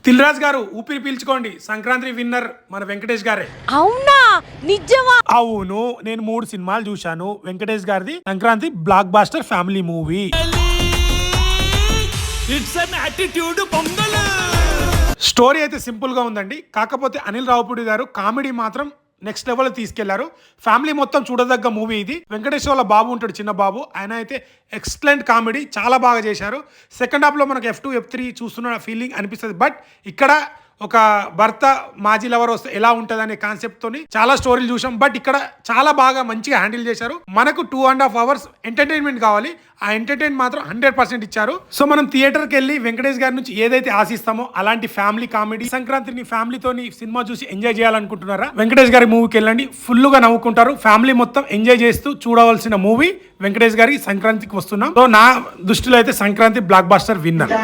దిల్ రాజు గారు ఊపిరి పీల్చుకోండి, సంక్రాంతి విన్నర్ మన వెంకటేష్ గారే. అవునా నిజమా? అవును, నేను 3 సినిమాలు చూశాను వెంకటేష్ గారిది. Sankranti blockbuster family movie. Story అయితే సింపుల్ గా ఉందండి, కాకపోతే అనిల్ రావుపూడి గారు కామెడీ మాత్రం నెక్స్ట్ లెవెల్ తీసుకెళ్లారు. ఫ్యామిలీ మొత్తం చూడదగ్గ మూవీ ఇది. వెంకటేష్ వాళ్ళ బాబు ఉంటాడు, చిన్న బాబు, ఆయన అయితే ఎక్సలెంట్ కామెడీ చాలా బాగా చేశారు. సెకండ్ హాఫ్ లో మనకు F2 F3 చూస్తున్న ఫీలింగ్ అనిపిస్తుంది. బట్ ఇక్కడ ఒక భర్త మాజీ లవర్ వస్తే ఎలా ఉంటుంది అనే కాన్సెప్ట్ తోని చాలా స్టోరీలు చూసాం. బట్ ఇక్కడ చాలా బాగా మంచిగా హ్యాండిల్ చేశారు. మనకు 2.5 hours ఎంటర్టైన్మెంట్ కావాలి, ఆ ఎంటర్టైన్ మాత్రం 100% ఇచ్చారు. సో మనం థియేటర్కి వెళ్ళి వెంకటేష్ గారి నుంచి ఏదైతే ఆశిస్తామో అలాంటి ఫ్యామిలీ కామెడీ సంక్రాంతిని ఫ్యామిలీతోని సినిమా చూసి ఎంజాయ్ చేయాలనుకుంటున్నారా, వెంకటేష్ గారి మూవీకి వెళ్ళండి. ఫుల్ గా నవ్వుకుంటారు. ఫ్యామిలీ మొత్తం ఎంజాయ్ చేస్తూ చూడవలసిన మూవీ వెంకటేష్ గారి సంక్రాంతికి వస్తున్నాం. సో నా దృష్టిలో అయితే సంక్రాంతి బ్లాక్ బాస్టర్ విన్నర్.